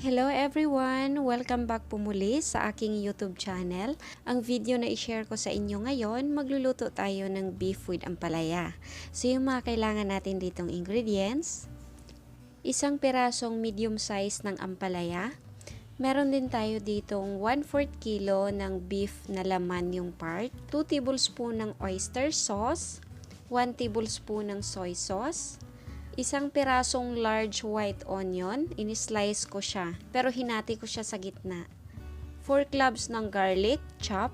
Hello everyone! Welcome back po muli sa aking YouTube channel. Ang video na i-share ko sa inyo ngayon, magluluto tayo ng beef with ampalaya. So yung mga kailangan natin ditong ingredients, isang pirasong medium size ng ampalaya. Meron din tayo ditong 1/4 kilo ng beef na laman yung part, 2 tablespoon ng oyster sauce, 1 tablespoon ng soy sauce, isang pirasong large white onion, in-slice ko siya, pero hinati ko siya sa gitna. 4 cloves ng garlic, chop.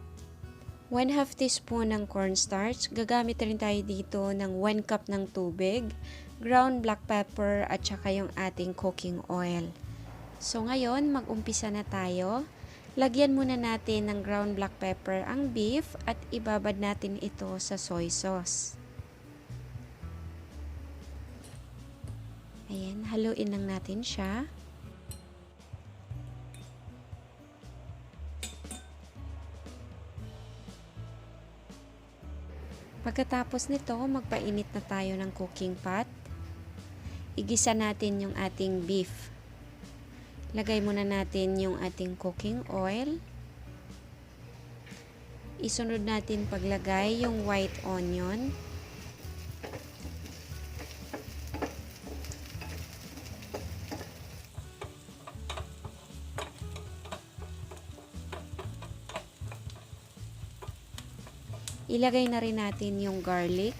1/2 teaspoon ng cornstarch. Gagamit rin tayo dito ng 1 cup ng tubig, ground black pepper, at saka yung ating cooking oil. So ngayon, mag-umpisa na tayo. Lagyan muna natin ng ground black pepper ang beef at ibabad natin ito sa soy sauce. Ayan, haluin lang natin siya. Pagkatapos nito, magpainit na tayo ng cooking pot. Igisa natin yung ating beef. Lagay muna natin yung ating cooking oil. Isunod natin paglagay yung white onion. Ilagay na rin natin yung garlic.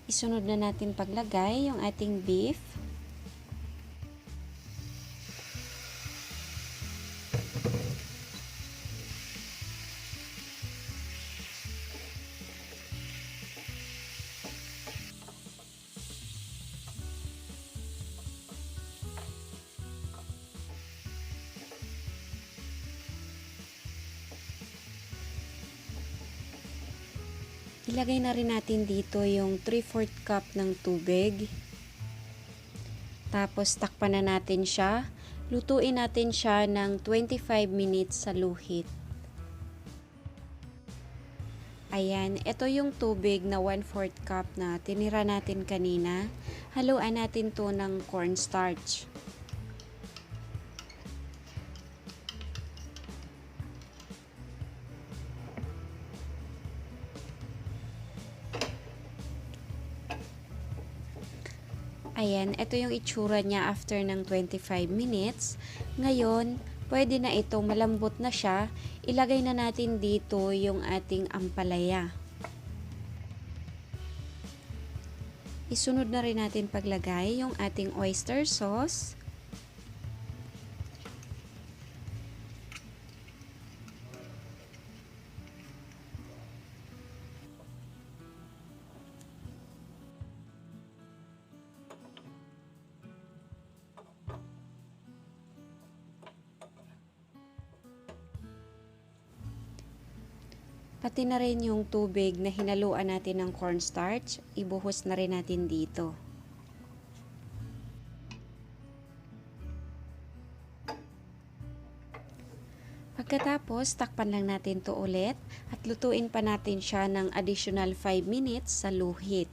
Isunod na natin paglagay yung ating beef. Ilagay na rin natin dito yung 3/4 cup ng tubig. Tapos takpan na natin siya. Lutuin natin siya ng 25 minutes sa low heat. Ayan, ito yung tubig na 1/4 cup na tinira natin kanina. Haluan natin to ng cornstarch. Ayan, ito yung itsura niya after ng 25 minutes. Ngayon, pwede na ito, malambot na siya. Ilagay na natin dito yung ating ampalaya. Isunod na rin natin paglagay yung ating oyster sauce. Pati na rin yung tubig na hinaluan natin ng cornstarch, ibuhos na rin natin dito. Pagkatapos, takpan lang natin to ulit at lutuin pa natin siya ng additional 5 minutes sa low heat.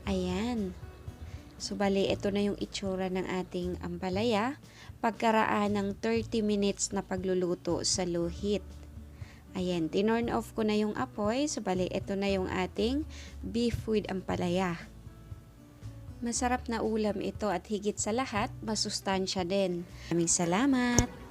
Ayan. So, bali, ito na yung itsura ng ating ampalaya pagkaraan ng 30 minutes na pagluluto sa low heat. Ayan, tinorn off ko na yung apoy. So, bali, ito na yung ating beef with ampalaya. Masarap na ulam ito at higit sa lahat, masustansya din. Maraming salamat!